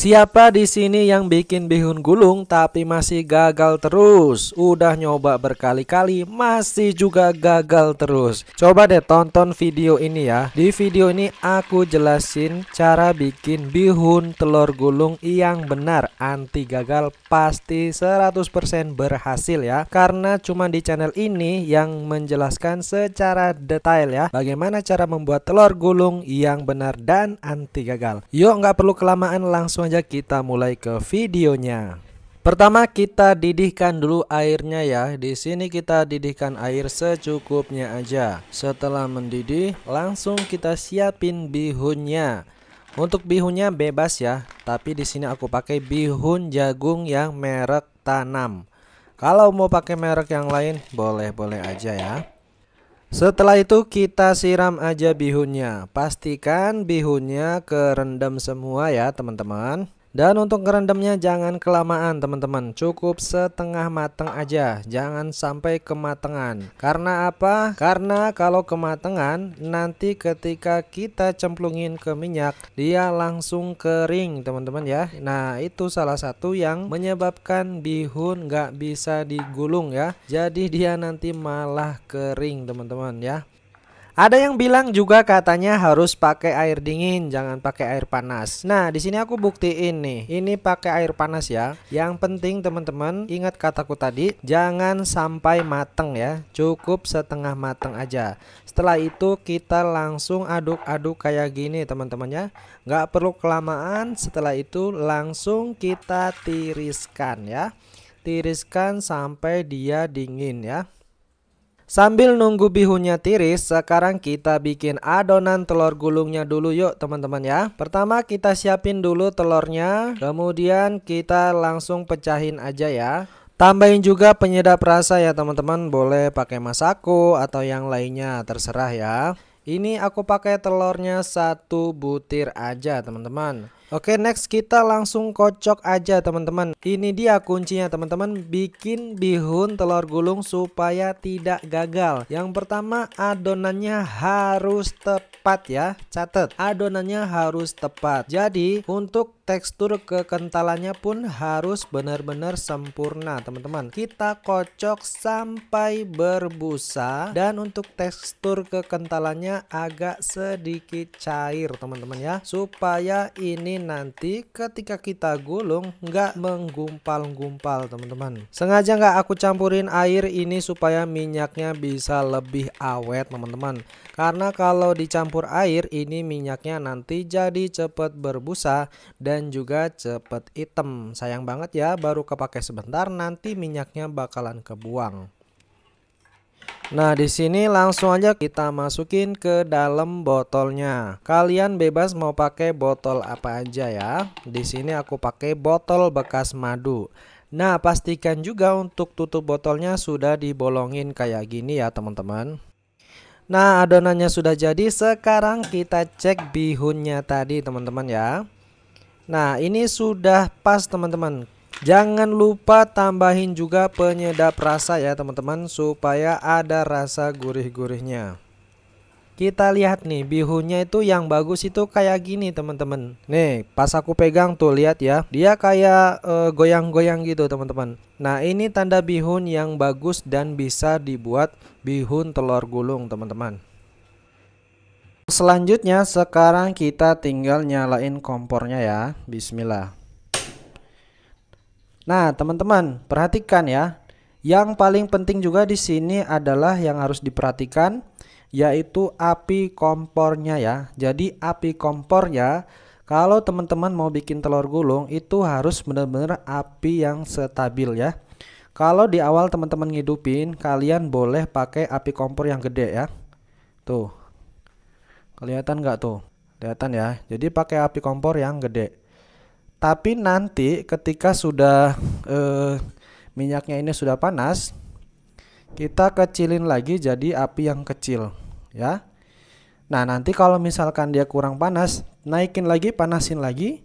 Siapa di sini yang bikin bihun gulung tapi masih gagal terus? Udah nyoba berkali-kali masih juga gagal terus. Coba deh tonton video ini ya. Di video ini aku jelasin cara bikin bihun telur gulung yang benar, anti gagal, pasti 100% berhasil ya. Karena cuma di channel ini yang menjelaskan secara detail ya bagaimana cara membuat telur gulung yang benar dan anti gagal. Yuk, nggak perlu kelamaan, langsung aja kita mulai ke videonya. Pertama kita didihkan dulu airnya ya. Di sini kita didihkan air secukupnya aja. Setelah mendidih, langsung kita siapin bihunnya. Untuk bihunnya bebas ya, tapi di sini aku pakai bihun jagung yang merek Tanam. Kalau mau pakai merek yang lain boleh-boleh aja ya. Setelah itu kita siram aja bihunnya. Pastikan bihunnya kerendam semua ya teman-teman. Dan untuk ngerendamnya jangan kelamaan teman-teman. Cukup setengah mateng aja. Jangan sampai kematangan. Karena apa? Karena kalau kematangan nanti ketika kita cemplungin ke minyak dia langsung kering teman-teman ya. Nah itu salah satu yang menyebabkan bihun nggak bisa digulung ya. Jadi dia nanti malah kering teman-teman ya. Ada yang bilang juga katanya harus pakai air dingin, jangan pakai air panas. Nah, di sini aku buktiin nih. Ini pakai air panas ya. Yang penting teman-teman ingat kataku tadi, jangan sampai mateng ya. Cukup setengah mateng aja. Setelah itu kita langsung aduk-aduk kayak gini teman-teman ya. Nggak perlu kelamaan. Setelah itu langsung kita tiriskan ya. Tiriskan sampai dia dingin ya. Sambil nunggu bihunnya tiris, sekarang kita bikin adonan telur gulungnya dulu yuk teman-teman ya. Pertama kita siapin dulu telurnya, kemudian kita langsung pecahin aja ya. Tambahin juga penyedap rasa ya teman-teman, boleh pakai Masako atau yang lainnya terserah ya. Ini aku pakai telurnya 1 butir aja teman-teman. Oke, next kita langsung kocok aja teman-teman. Ini dia kuncinya teman-teman, bikin bihun telur gulung supaya tidak gagal. Yang pertama adonannya harus tepat ya. Catat, adonannya harus tepat. Jadi untuk tekstur kekentalannya pun harus benar-benar sempurna teman-teman. Kita kocok sampai berbusa. Dan untuk tekstur kekentalannya agak sedikit cair teman-teman ya. Supaya ini nanti ketika kita gulung nggak menggumpal-gumpal teman-teman. Sengaja nggak aku campurin air ini supaya minyaknya bisa lebih awet teman-teman. Karena kalau dicampur air ini minyaknya nanti jadi cepet berbusa dan juga cepet hitam. Sayang banget ya, baru kepake sebentar nanti minyaknya bakalan kebuang. Nah, di sini langsung aja kita masukin ke dalam botolnya. Kalian bebas mau pakai botol apa aja ya. Di sini aku pakai botol bekas madu. Nah, pastikan juga untuk tutup botolnya sudah dibolongin kayak gini ya, teman-teman. Nah, adonannya sudah jadi. Sekarang kita cek bihunnya tadi, teman-teman ya. Nah, ini sudah pas, teman-teman. Jangan lupa tambahin juga penyedap rasa ya teman-teman, supaya ada rasa gurih-gurihnya. Kita lihat nih bihunnya itu yang bagus itu kayak gini teman-teman. Nih pas aku pegang tuh lihat ya, dia kayak goyang-goyang gitu teman-teman. Nah ini tanda bihun yang bagus dan bisa dibuat bihun telur gulung teman-teman. Selanjutnya sekarang kita tinggal nyalain kompornya ya. Bismillah. Nah, teman-teman, perhatikan ya. Yang paling penting juga di sini adalah yang harus diperhatikan yaitu api kompornya ya. Jadi api kompornya kalau teman-teman mau bikin telur gulung itu harus benar-benar api yang stabil ya. Kalau di awal teman-teman ngidupin, kalian boleh pakai api kompor yang gede ya. Tuh. Kelihatan nggak tuh? Kelihatan ya. Jadi pakai api kompor yang gede. Tapi nanti ketika sudah minyaknya ini sudah panas, kita kecilin lagi jadi api yang kecil ya. Nah nanti kalau misalkan dia kurang panas, naikin lagi, panasin lagi.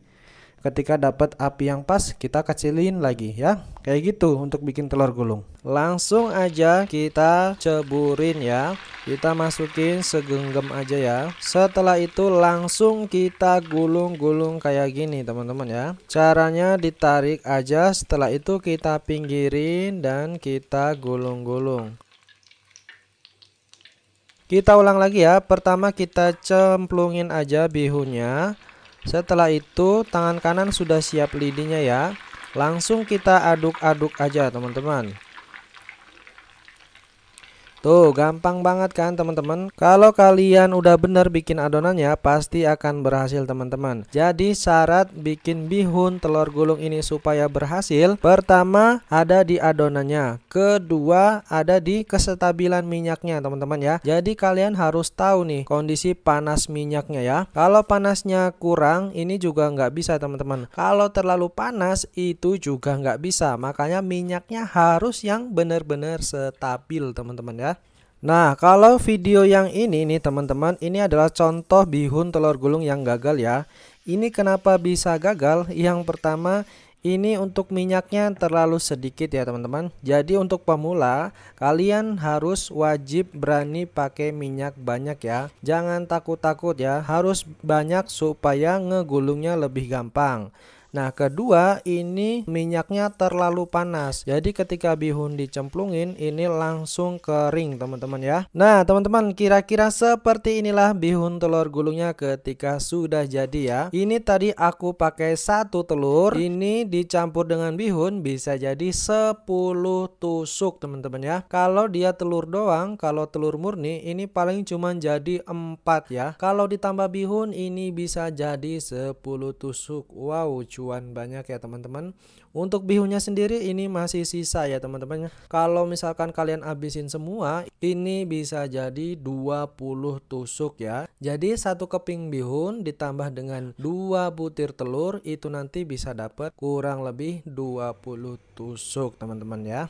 ketika dapat api yang pas kita kecilin lagi ya. Kayak gitu untuk bikin telur gulung. Langsung aja kita ceburin ya. Kita masukin segenggam aja ya. Setelah itu langsung kita gulung-gulung kayak gini teman-teman ya. Caranya ditarik aja, setelah itu kita pinggirin dan kita gulung-gulung. Kita ulang lagi ya. Pertama kita cemplungin aja bihunnya. Setelah itu tangan kanan sudah siap lidinya ya. Langsung kita aduk-aduk aja teman-teman. Tuh gampang banget kan teman-teman. Kalau kalian udah bener bikin adonannya pasti akan berhasil teman-teman. Jadi syarat bikin bihun telur gulung ini supaya berhasil, pertama ada di adonannya, kedua ada di kestabilan minyaknya teman-teman ya. Jadi kalian harus tahu nih kondisi panas minyaknya ya. Kalau panasnya kurang ini juga nggak bisa teman-teman. Kalau terlalu panas itu juga nggak bisa. Makanya minyaknya harus yang benar-benar stabil teman-teman ya. Nah, kalau video yang ini nih teman-teman, ini adalah contoh bihun telur gulung yang gagal ya. Ini kenapa bisa gagal? Yang pertama, ini untuk minyaknya terlalu sedikit ya teman-teman. Jadi untuk pemula, kalian harus wajib berani pakai minyak banyak ya. Jangan takut-takut ya, harus banyak supaya ngegulungnya lebih gampang. Nah, kedua ini minyaknya terlalu panas. Jadi ketika bihun dicemplungin ini langsung kering teman-teman ya. Nah, teman-teman kira-kira seperti inilah bihun telur gulungnya ketika sudah jadi ya. Ini tadi aku pakai 1 telur. Ini dicampur dengan bihun bisa jadi 10 tusuk teman-teman ya. Kalau dia telur doang, kalau telur murni ini paling cuma jadi 4 ya. Kalau ditambah bihun ini bisa jadi 10 tusuk. Wow, cuan banyak ya teman-teman. Untuk bihunnya sendiri ini masih sisa ya teman-teman. Kalau misalkan kalian habisin semua ini bisa jadi 20 tusuk ya. Jadi 1 keping bihun ditambah dengan 2 butir telur itu nanti bisa dapat kurang lebih 20 tusuk teman-teman ya.